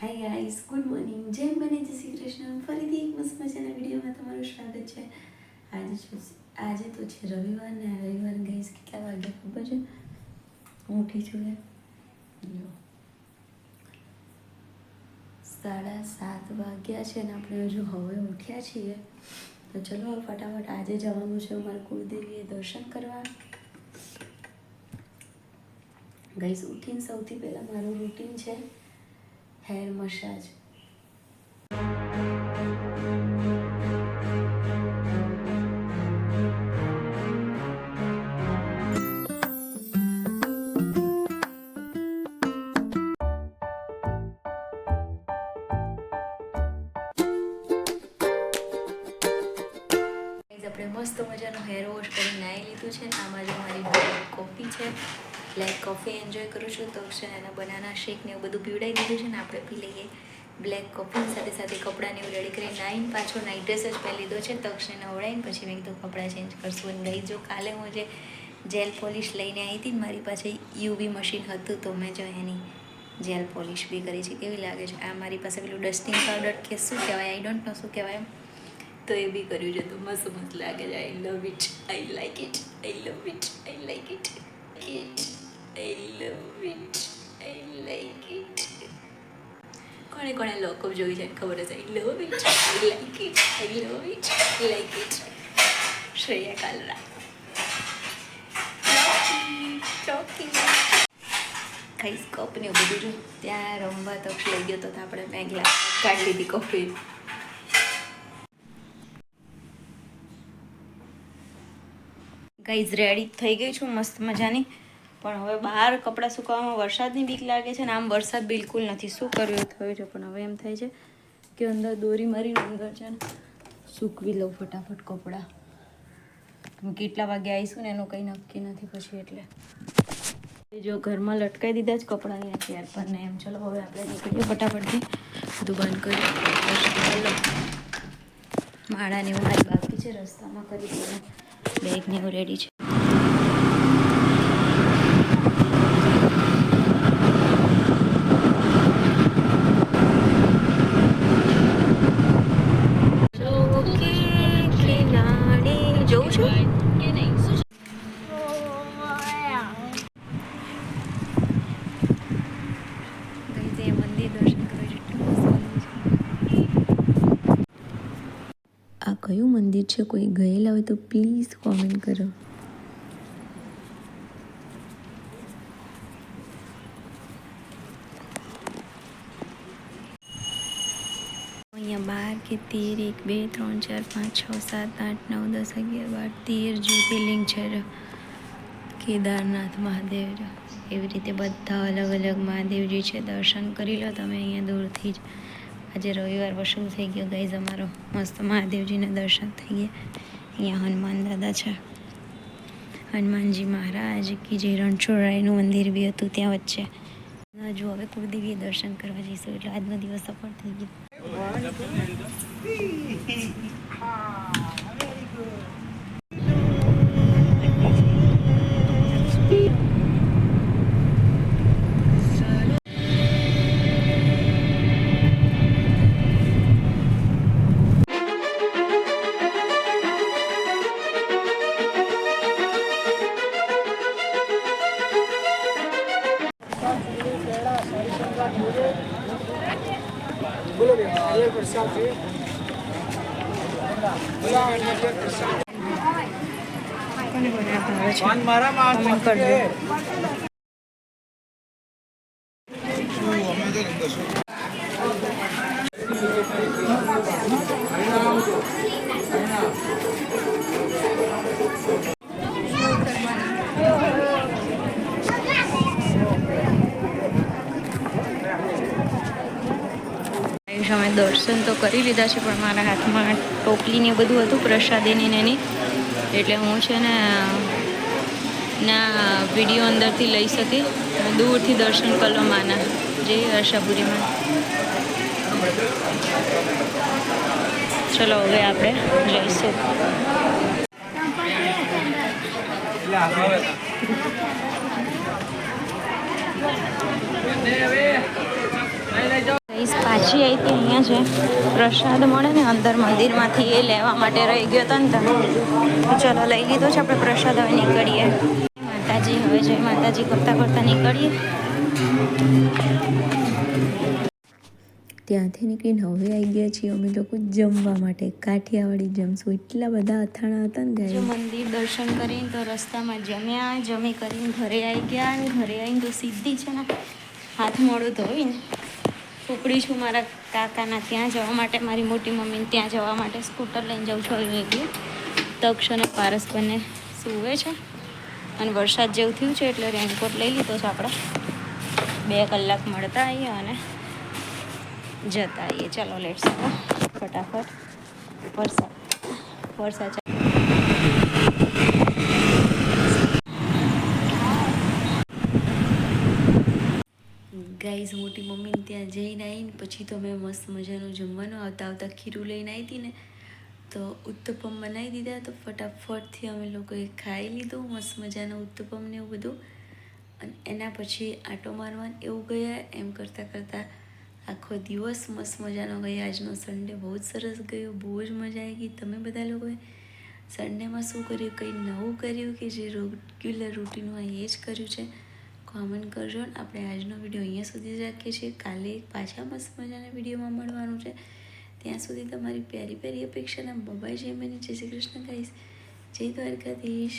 Hi guys, good morning. જય મને જય શ્રી કૃષ્ણ. ફરીથી એક મસ્ત મજાના વિડીયોમાં તમારું સ્વાગત છે. આજે તો છે રવિવાર ને આ રવિવાર ગાઈસ કેટલા વાગ્યા ખબર છે? હું ઉઠી છું 7:30 વાગ્યા છે ને આપણે હજુ હવે ઉઠ્યા છીએ. તો ચલો ફટાફટ આજે જવાનું છે અમારા કુળદેવીએ દર્શન કરવા. ગાઈસ ઉઠીને સૌથી પહેલાં મારું રૂટીન છે હેર મસાજ. આપણે મસ્ત મજાનો હેર વોશ કરી નાહી લીધું છે ને આમાં જો મારી બ્લેક કોફી છે. બ્લેક કોફી એન્જોય કરું છું તો છે એના બનાના શેક ને એવું બધું પીવડાવી દીધું છે ને આપણે પી લઈએ બ્લેક કોફી સાથે સાથે કપડાને એવું રેડી કરી નાહીને પાછો નાઇટ ડ્રેસ જ પહેરી લીધો છે. તક્ષને નવડાવીને પછી મેં કીધું કપડાં ચેન્જ કરશું અને ગઈ જો કાલે હું જે જેલ પોલિશ લઈને આવી હતી ને મારી પાસે યુવી મશીન હતું તો મેં જો એની જેલ પોલિશ બી કરી છે. કેવી લાગે છે? આ મારી પાસે પેલું ડસ્ટિંગ પાવડર કે શું કહેવાય, આઈ ડોન્ટ નો શું કહેવાય, તો એ બી કર્યું છે. તો મસ્ત મસ્ત લાગે છે. I love it, I like it, I love it, I like it, I love it, I like it. કોણે કોણે લોકઅપ જોઈ છે ખબર હશે. I love it, I like it, I love it, I like it. Shreya Kalra ચોકી ખાઈશ cup ને બધું જો ત્યાં રમવા તક્ષ લઈ ગયો તો આપણે મેં ગ્લાસ કાઢી લીધી કોફી. ગાઈઝ રેડી થઈ ગઈ છું મસ્ત મજાની. પણ હવે બહાર કપડાં સુકવવામાં વરસાદની બીક લાગે છે ને આમ વરસાદ બિલકુલ નથી. શું કર્યું થયું છે પણ હવે એમ થાય છે કે અંદર દોરી મારીને અંદર છે ને સૂકવી લઉં ફટાફટ કપડાં. કેટલા વાગે આવીશું ને એનું કંઈ નક્કી નથી પછી એટલે જો ઘરમાં લટકાઈ દીધા જ કપડાં અહીંયા ચેર પર ને એમ. ચલો હવે આપણે નીકળીએ ફટાફટથી. બધું બંધ કરી ચલો. માળાને એવું મારી બાકી છે રસ્તામાં કરી દઉં. બેગ ને એવું રેડી છે. જોઉં છું મંદિર દર્શન કરવા જેટલું. આ કયું મંદિર છે? કોઈ ગયેલા હોય તો પ્લીઝ કોમેન્ટ કરો. અહીંયા 12 કે 13, 1, 2, 3, 4, 5, 6, 7, 8, 9, 10, 11, 12, 13 જ્યોતિર્લિંગ છે. કેદારનાથ મહાદેવ એવી રીતે બધા અલગ અલગ મહાદેવજી છે. દર્શન કરી લો તમે અહીંયા દૂરથી જ. આજે રવિવાર વસૂલ થઈ ગયો ગાઈઝ અમારો. મસ્ત મહાદેવજીના દર્શન થઈ ગયા. અહીંયા હનુમાન દાદા છે, હનુમાનજી મહારાજ કી જે રણછોડરાયનું મંદિર બી હતું ત્યાં વચ્ચે. હજુ હવે કુળદેવીએ દર્શન કરવા જઈશું એટલે આજનો દિવસ સફળ થઈ ગયો. અમે દર્શન તો કરી લીધા છે પણ મારા હાથમાં ટોપલી ને બધું હતું પ્રસાદીની ને એની એટલે હું છે ને ના વિડીયો અંદરથી લઈ શકી. દૂરથી દર્શન કરી લો માના. જય આશાપુરીમાં. ચલો હવે આપણે જઈશું. ગાઈસ પાછી આવી હતી અહીંયા છે પ્રસાદ મળે ને અંદર મંદિરમાંથી એ લેવા માટે રહી ગયો હતો ને તો ચલો લઈ લીધો છે આપણે પ્રસાદ. હવે નીકળીએ માતાજી. હવે જય માતાજી કરતાં કરતાં નીકળીએ. ત્યાંથી નીકળીને હવે આવી ગયા છીએ અમે લોકો જમવા માટે. કાઠિયાવાડી જમશું. એટલા બધા અથાણા હતા ને ગાય. મંદિર દર્શન કરીને તો રસ્તામાં જમી કરીને ઘરે આવી ગયા. અને ઘરે આવીને તો સીધી છે ને હાથ મોડું ધોઈને ઉપડી છું મારા કાકાના ત્યાં જવા માટે, મારી મોટી મમ્મીને ત્યાં જવા માટે. સ્કૂટર લઈને જાઉં છું હવે એકલી. તક્ષ અને પારસ બંને સૂવે છે અને વરસાદ જેવું થયું છે એટલે રેનકોટ લઈ લીધો છે આપણે. 2 કલાક મળતા આવીએ અને જતા આવીએ. ચાલો લેટ્સ ગો ફટાફટ. વરસાદ ગાઈઝ મોટી મમ્મીને ત્યાં જઈને આવીને પછી તો મેં મસ્ત મજાનું જમવાનું આવતા ખીરું લઈને આવી હતી ને તો ઉત્તપમ બનાવી દીધા. તો ફટાફટથી અમે લોકોએ ખાઈ લીધું મસ્ત મજાનું ઉત્તપમ ને એવું બધું. અને એના પછી આટો મારવાનું એવું ગયા. એમ કરતાં આખો દિવસ મસ્ત મજાનો ગયો. આજનો સન્ડે બહુ જ સરસ ગયો. બહુ જ મજા આવી ગઈ. તમે બધા લોકોએ સન્ડેમાં શું કર્યું, કંઈ નવું કર્યું કે જે રેગ્યુલર રૂટીનમાં એ જ કર્યું છે કોમેન્ટ કરજો. ને આપણે આજનો વિડીયો અહીંયા સુધી જ રાખીએ છીએ. કાલે પાછા મસ્ત મજાના વિડીયોમાં મળવાનું છે. ત્યાં સુધી તમારી પ્યારી પ્યારી અપેક્ષાના બબાઈ જય મને જય શ્રી કૃષ્ણ ગાઈસ. જય દ્વારકાધીશ.